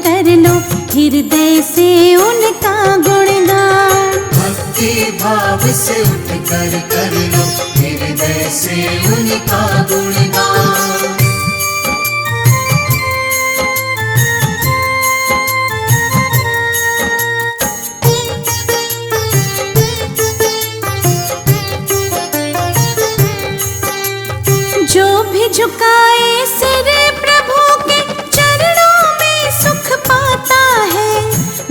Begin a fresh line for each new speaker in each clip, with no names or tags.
कर लो हृदय से उनका गुणगान।
भक्ति भाव से उठकर कर लो हृदय से उनका गुणगान।
जो भी झुकाए सिर प्रभु के चरणों में सुख पाता है।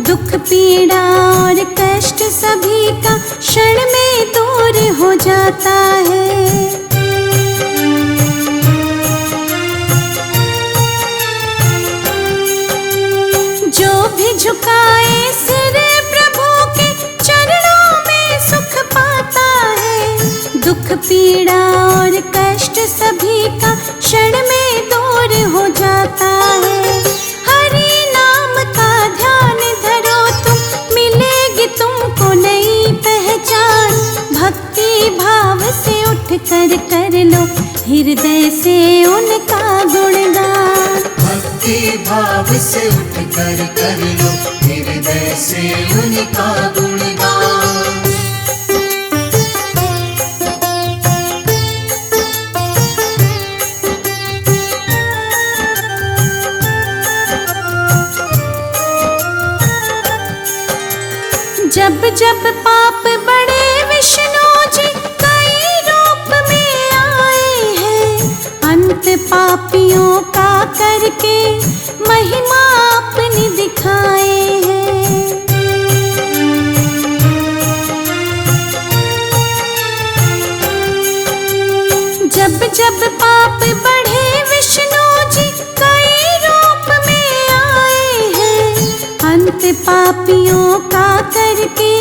दुख पीड़ा और कष्ट सभी का क्षण में दूर हो जाता है। जो भी झुकाए सिर प्रभु के चरणों में सुख पाता है। दुख पीड़ा और कष्ट सभी का क्षण में दूर हो जाता है। हरि नाम का ध्यान धरो तुम, मिलेगी तुमको नई पहचान। भक्ति भाव से उठ कर लो हृदय से उनका गुणगान।
भक्ति भाव से उठकर कर लो हृदय से उनका गुणगान।
जब जब पाप बड़े विष्णु जी कई रूप में आए हैं। अंत पापियों का करके महिमा अपनी दिखाए हैं। जब जब पाप बढ़े विष्णु जी कई रूप में आए हैं। अंत पापियों का करके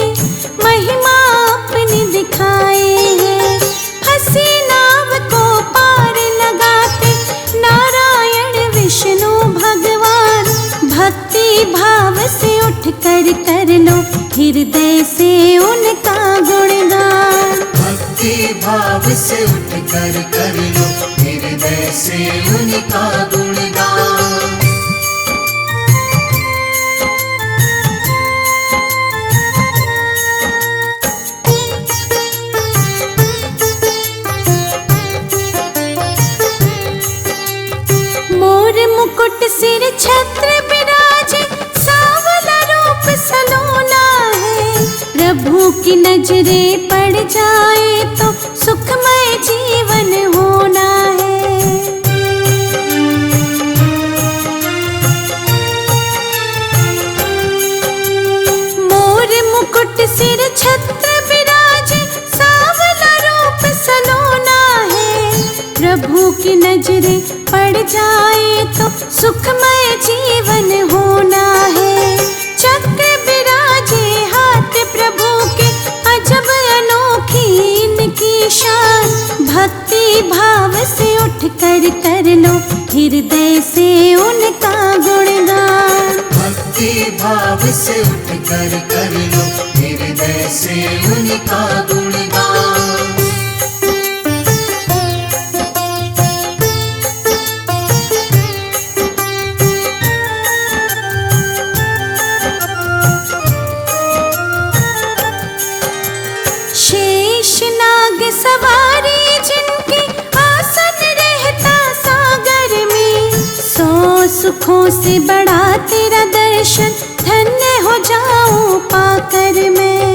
महिमा अपनी दिखाए हैं। हंसी नाव को पार लगाते नारायण विष्णु भगवान। भक्ति भाव से उठ कर लो हृदय से उनका गुणगान।
भक्ति भाव से उठकर कर लो हृदय से उनका गुणगान।
मुकुट सिर छत्र विराजे सांवला रूप सलोना है। प्रभु की नजरे पड़ जाए तो सुखमय जीवन होना है। मोर मुकुट सिर छत्र विराजे सांवला रूप सलोना है। प्रभु की नजरे पड़ जाए तो सुखमय जीवन होना है। चक्र विराजे हाथ प्रभु के अजब अनोखी इनकी शान। भक्ति भाव से उठ कर लो हृदय से उनका गुणगान।
भक्ति भाव से उठकर कर लो हृदय से उनका गुणगान।
सवारी जिनकी आसन रहता सागर में। सौ सुखों से बड़ा तेरा दर्शन धन्य हो जाऊं पाकर मैं।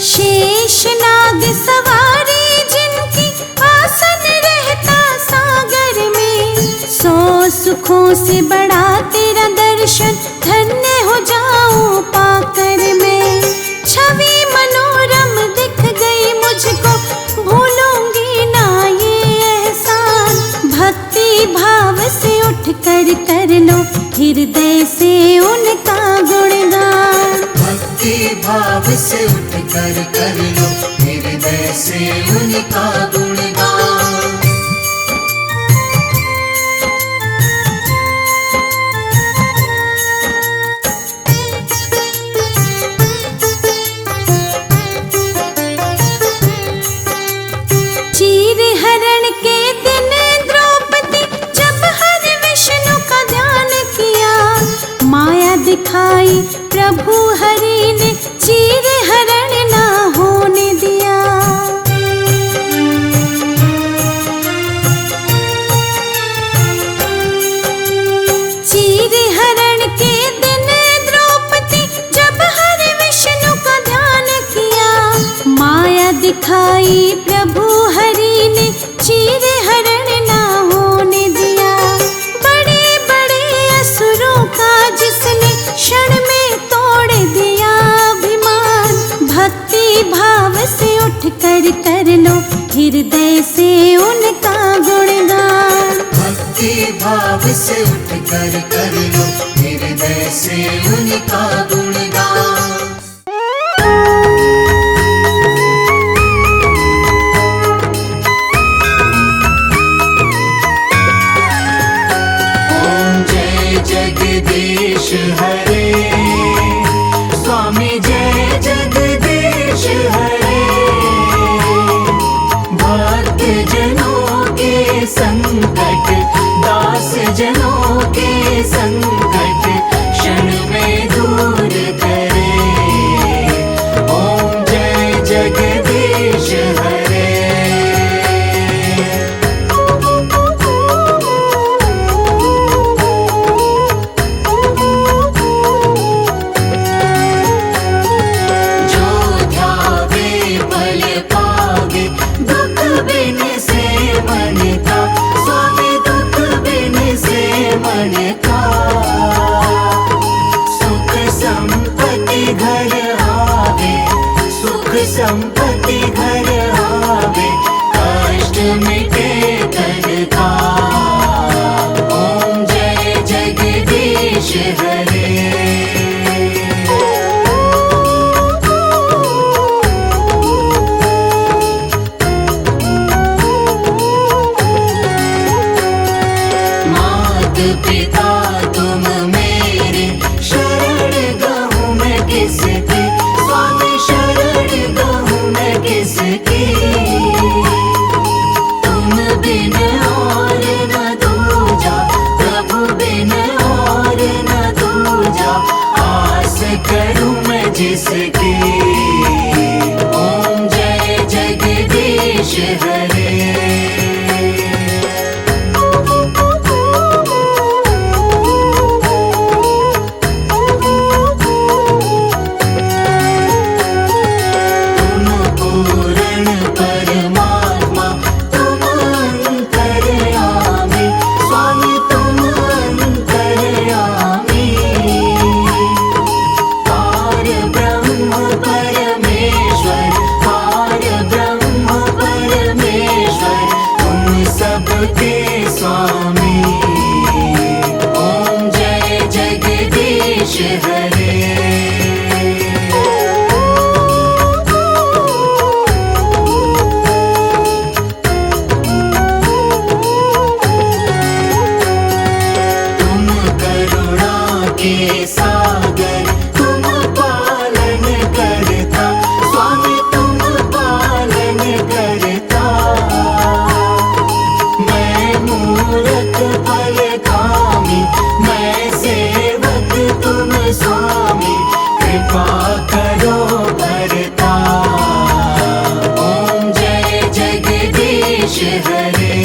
शेष नाग सवारी जिनकी आसन रहता सागर में। सौ सुखों से बड़ा तेरा दर्शन धन्य हो जाऊं पाकर मैं। छवि मनोरम दिख गई मुझको, भूलूंगी ना ये एहसान। भक्ति भाव से उठ कर लो हृदय से उनका गुणगान।
भक्ति भाव से उठकर कर लो हृदय से उनका गुणगान।
दिखाई प्रभु हरि ने चीर हरण ना होने दिया। चीर हरण के दिन द्रौपदी जब हरि विष्णु का ध्यान किया, माया दिखाई प्रभु हरि ने चीर हरण ना होने दिया। बड़े बड़े असुरों का जिसने क्षण में तोड़ दिया अभिमान, भक्ति भाव से उठ कर लो हृदय से उनका गुणगान।
भक्ति भाव से उठ कर लो हृदय से उनका गुणगान। ओम जय जगदीश हरे, स्वामी जय जगदीश हरे। भक्त जनों के संकट, दास जनों के संकट क्षण में दूर करे। ओम जय जगदीश हरे। जो ध्यावे फल पावे, दुख बिन से मन का, स्वामी दुख बिन से मन का। सुख संपत्ति घर आवे, सुख संपत्ति घर आवे, कष्ट मिटे तन का। ओम जय जगदीश हरे। मात पिता तुम मेरे, शरण गहूँ मैं किसकी, स्वामी शरण गहूँ मैं किसकी। तुम बिन और न दूजा, प्रभु बिन और न दूजा, आस करूँ मैं जिसकी। ओम जय जगदीश हरे। तुम पूर्ण परमात्मा, तुम अंतर्यामी, स्वामी तुम अंतर्यामी। पार ब्रह्म परमेश्वर, पार ब्रह्म परमेश्वर, तुम सबके स्वामी। ओम जय जगदीश हरे। तुम करुणा के सागर, तुम पालन करता, स्वामी तुम पालन करता। मैं मूरख फल कामी, मैं सेवक तुम स्वामी, कृपा करो भरता। ओम जय जगदीश हरे।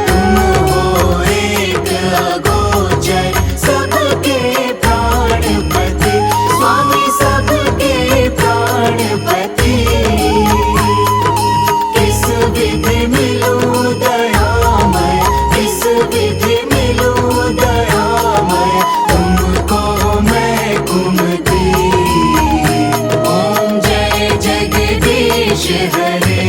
तुम हो एक अगोचर, सबके प्राणपति, स्वामी सबके प्राणपति। किस विधि मिलूं दयामय, किस विधि मिलूं दयामय, तुमको मैं कुमति। ओम जय जगदीश हरे।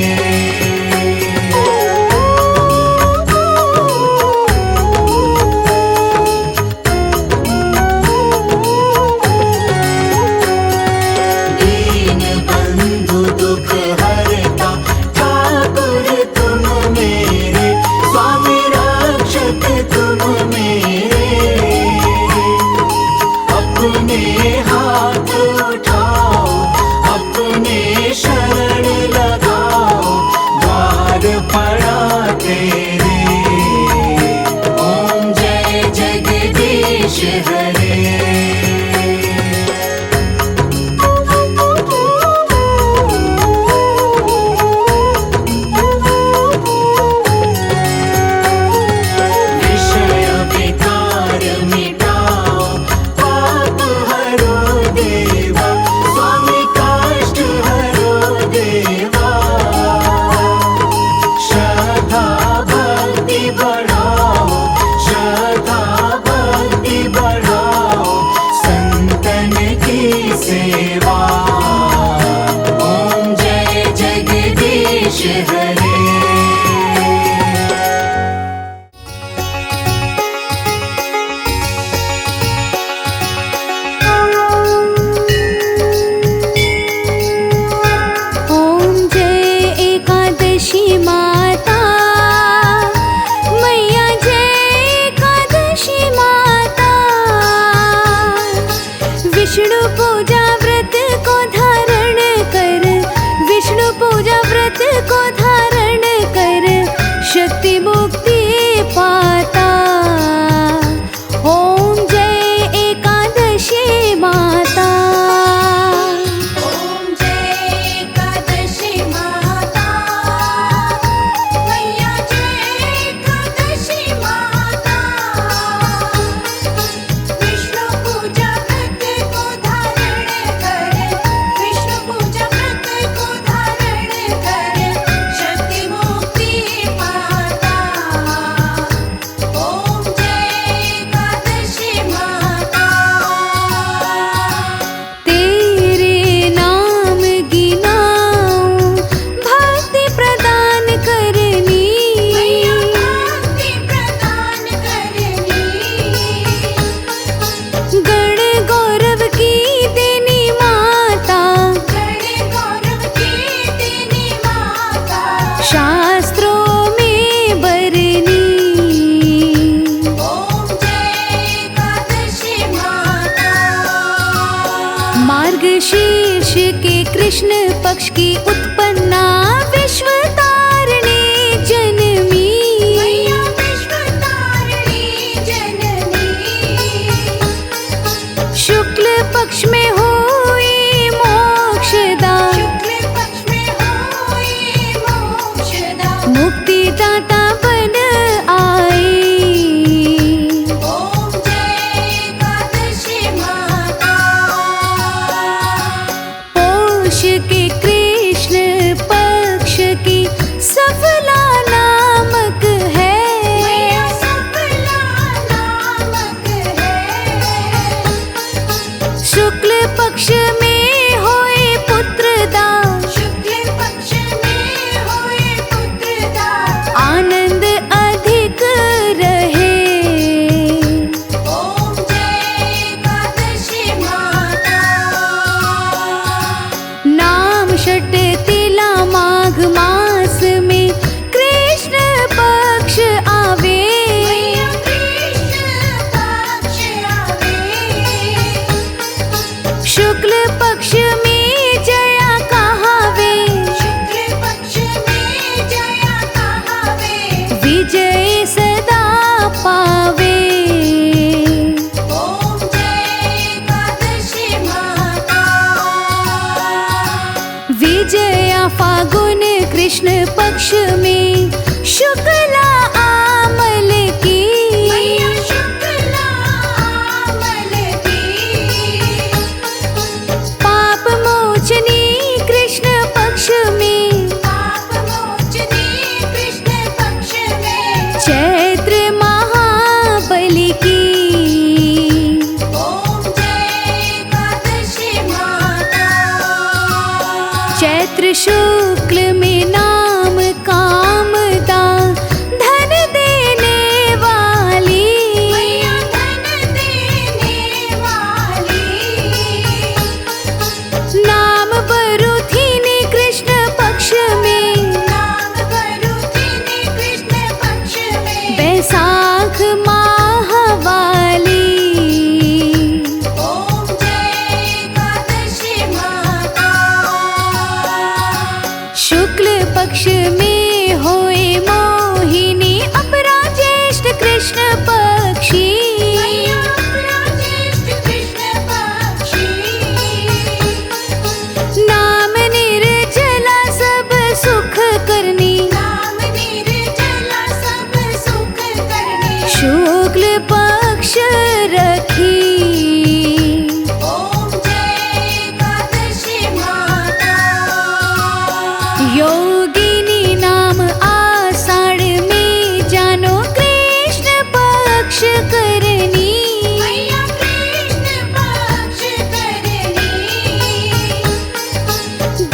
मार्गशीर्ष के कृष्ण पक्ष की उत्पन्ना विश्व तारिणी जनमी।
मैया विश्व तारिणी जननी।
शुक्ल पक्ष में हुई मोक्षदा,
शुक्ल पक्ष में हुई मोक्षदा।
मुक्तिदाता बन आई।
ओम जय एकादशी माता।
पौष के कृष्ण पक्ष की सफला नामक है।
मैया सफला नामक है।
शुक्ल पक्ष में होए पुत्रदा,
शुक्ल पक्ष में हुए पुत्रदा।
आनंद अधिक रहे।
ओम जय एकादशी माता।
नाम षट तिला माघ मास में कृष्ण पक्ष आवे।
मैया कृष्ण पक्ष आवे।
शुक्ल पक्ष में जया कहावे।
शुक्ल पक्ष में जया कहावे।
विजय सदा पावे।
ओम जय एकादशी माता।
विजया फागुन कृष्ण पक्ष में शुक्ला आमल की।
मैया शुक्ला आमल की।
पाप मोचनी कृष्ण पक्ष में
पाप मोचनी कृष्ण पक्ष में।
चैत्र महाबली की।
ओम जय एकादशी माता।
चैत्र शुक्ल में नाम कामदा धन देने वाली।
मैया धन देने वाली।
नाम बरुथिनी कृष्ण पक्ष में।
नाम बरुथिनी कृष्ण पक्ष में।
बैसाख माह वाली।
ओम जय एकादशी माता।
शुक्ल पक्ष में होए मोहिनी अपरा ज्येष्ठ कृष्ण पक्षी।
मैया अपना ज्येष्ठ कृष्ण पक्षी।
नाम निर्जला सब सुख करनी।
नाम निर्जला सब सुख करनी।
शुक्ल पक्ष रखी।
ओम जय एकादशी माता।
योगिनी नाम आषाढ़ में जानो कृष्ण पक्ष करनी।
मैया कृष्ण पक्ष करनी।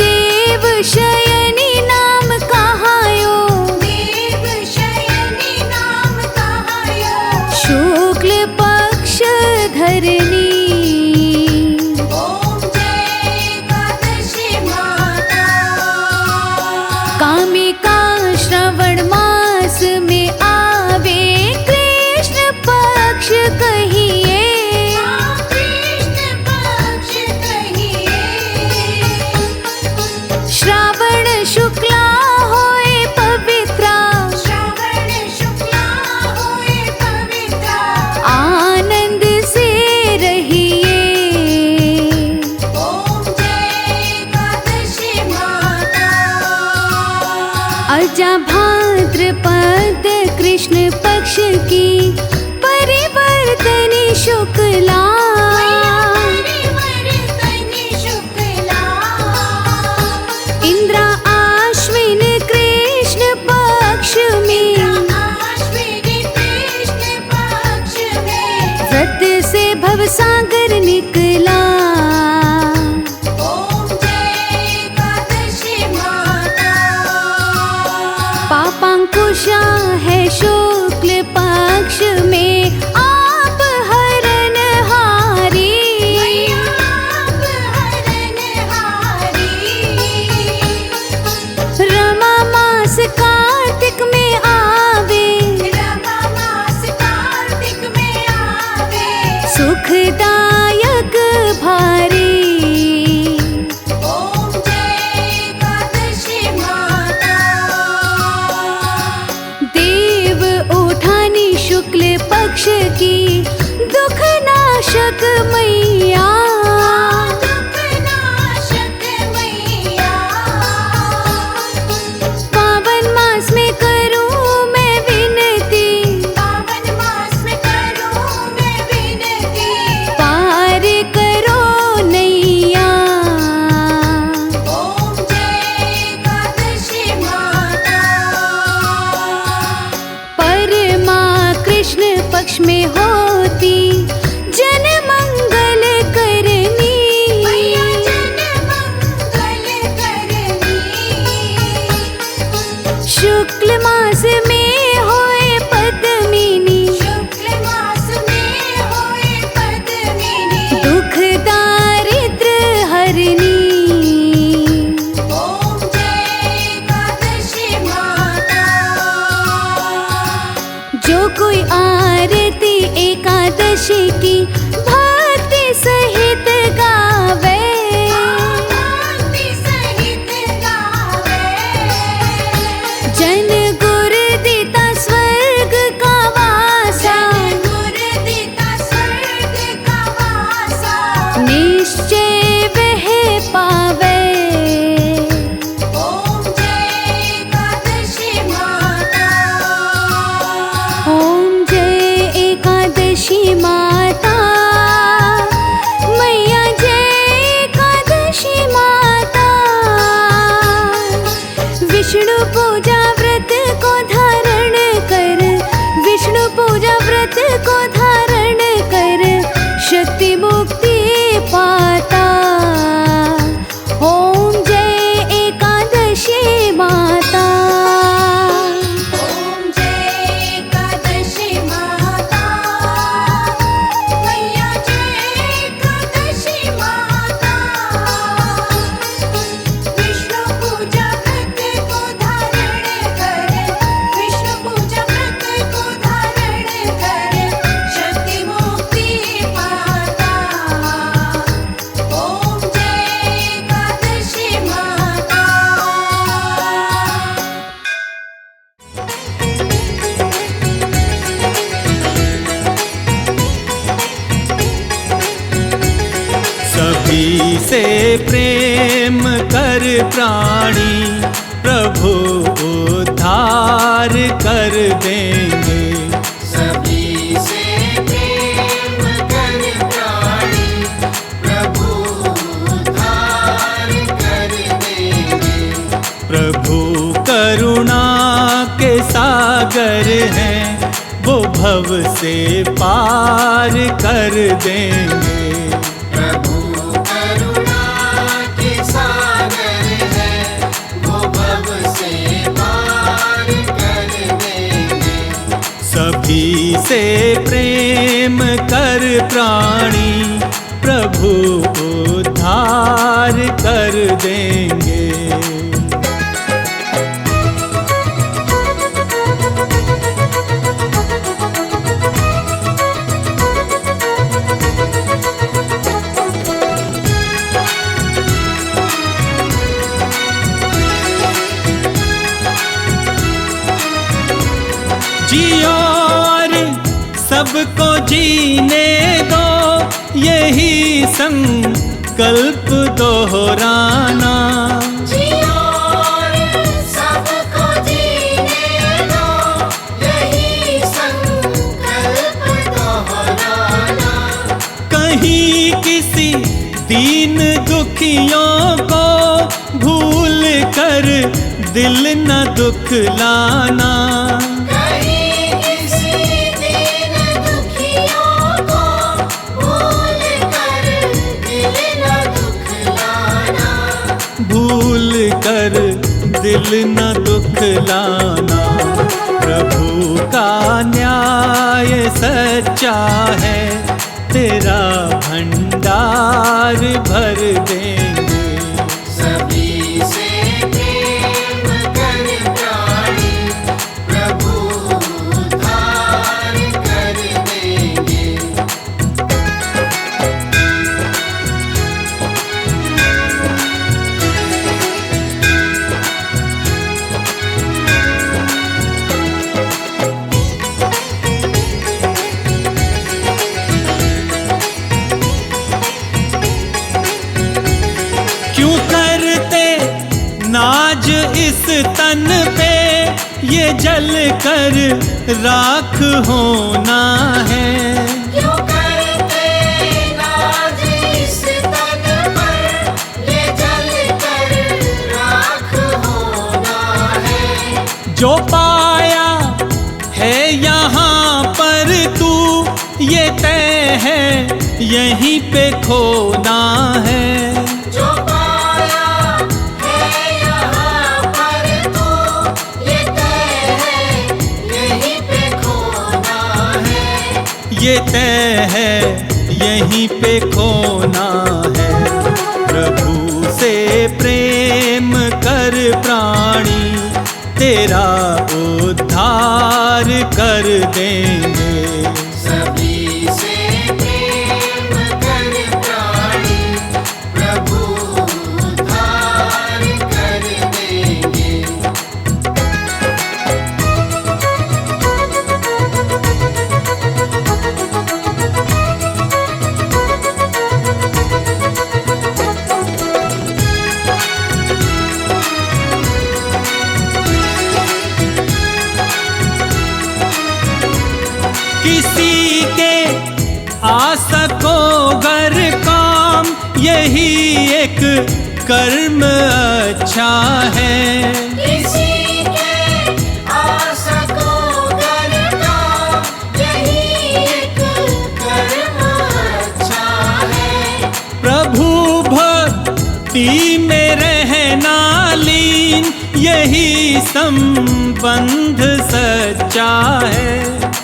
देव शयनी नाम कहायो।
देव शयनी नाम कहायो।
शुक्ल पक्ष धरनी।
ओम जय एकादशी माता।
कामिका श्रवण मास में आवे कृष्ण पक्ष कहिए।
कृष्ण पक्ष कहिए।
श्रावण शुक्ला होए पवित्रा।
श्रावण शुक्ला हुए पवित्रा।
आनंद से रहिए।
ओम जय एकादशी माता।
अजा भाद्रपद कृष्ण पक्ष की परिवर्तनी शुक्ला।
मैया परिवर्तनी शुक्ला।
इंद्रा आश्विन कृष्ण पक्ष में
अश्विनी कृष्ण पक्ष में।
व्रत से भवसागर निकला।
ओम जय एकादशी माता।
पापांकुशा है शुक्ल पक्ष में आप हरण हारी।
मैया आप हरणहारी।
रमा मास कार्तिक में आवे।
रमा मास कार्तिक में आवे।
सुखदायक भारी। दुख नाशक मैया,
दुख नाशक मैया।
पावन मास में करूं मैं विनती,
पावन मास में करूं मैं विनती,
पार करो नैया।
ओम जय एकादशी माता।
परमा कृष्ण पक्ष में होती जन मंगल करनी,
मैया जन मंगल करनी।
शुक्ल मास में होए पद्मिनी,
शुक्ल मास में होए पद्मिनी,
दुख दारिद्र हरनी।
ओम जय एकादशी माता।
जो कोई आरती एकादशी की भक्ति सहित गावे,
भक्ति सहित गावे,
जन गुर देता स्वर्ग का वासा,
गुर देता स्वर्ग का वासा।
निश्चय वह पावे।
ओम जय एकादशी माता।
ओम जय एकादशी माता, मैया जय एकादशी माता। विष्णु पूजा व्रत को धारण कर, विष्णु पूजा व्रत को धारण कर, शक्ति मुक्ति पाता। ओम जय एकादशी माता।
ओम जय एकादशी माता। मैया जय एकादशी माता। विष्णु पूजा व्रत को धारण कर, विष्णु पूजा व्रत को धारण कर, शक्ति मुक्ति पाता। ओम जय एकादशी माता।
सभी से प्रेम कर प्राणी, प्रभु उद्धार कर देंगे।
सभी से प्रेम कर प्राणी, प्रभु उद्धार कर देंगे।
प्रभु करुणा के सागर हैं, वो भव से पार कर देंगे।
प्रभु करुणा के सागर है, वो भव से पार कर देंगे।
सभी से प्रेम कर प्राणी, प्रभु उद्धार कर देंगे। जियो और सबको जीने दो, यही संकल्प दोहराना।
जियो और सबको जीने दो, यही संकल्प दोहराना।
कहीं किसी दीन दुखियों को भूल कर दिल न दुखलाना।
कहीं किसी दीन दुखियों को भूल कर दिल न दुखलाना।
भूल कर दिल न दुखलाना। प्रभु का न्याय सच्चा है, तेरा भंडार भर देंगे।
सभी से प्रेम कर प्राणी, प्रभु उद्धार कर देंगे।
आज इस तन पे ये जल कर राख होना है।
क्यों करते नाज इस तन पर, ये जल कर राख होना है।
जो पाया है यहाँ पर तू, ये तय है यहीं पे खोना है।
जो पाया है यहाँ पर तू, ये तय है यहीं पे खोना है।
ये तय है यहीं पे खोना है। प्रभु से प्रेम कर प्राणी, तेरा उद्धार कर देंगे।
सभी से प्रेम कर प्राणी, प्रभु उद्धार कर देंगे।
किसी के आ सको गर काम, यही एक कर्म अच्छा है।
किसी के आ सको गर काम, यही एक कर्म अच्छा है।
प्रभु भक्ति में रहना लीन, यही संबंध सच्चा है।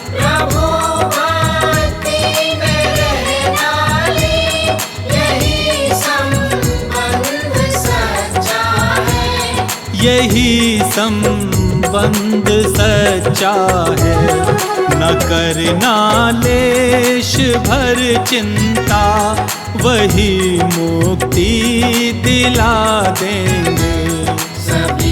प्रभु भक्ति में रहना लीन, यही संबंध सच्चा है।
यही संबंध सच्चा है। न करना लेश भर चिंता, वही मुक्ति दिला देंगे।
सभी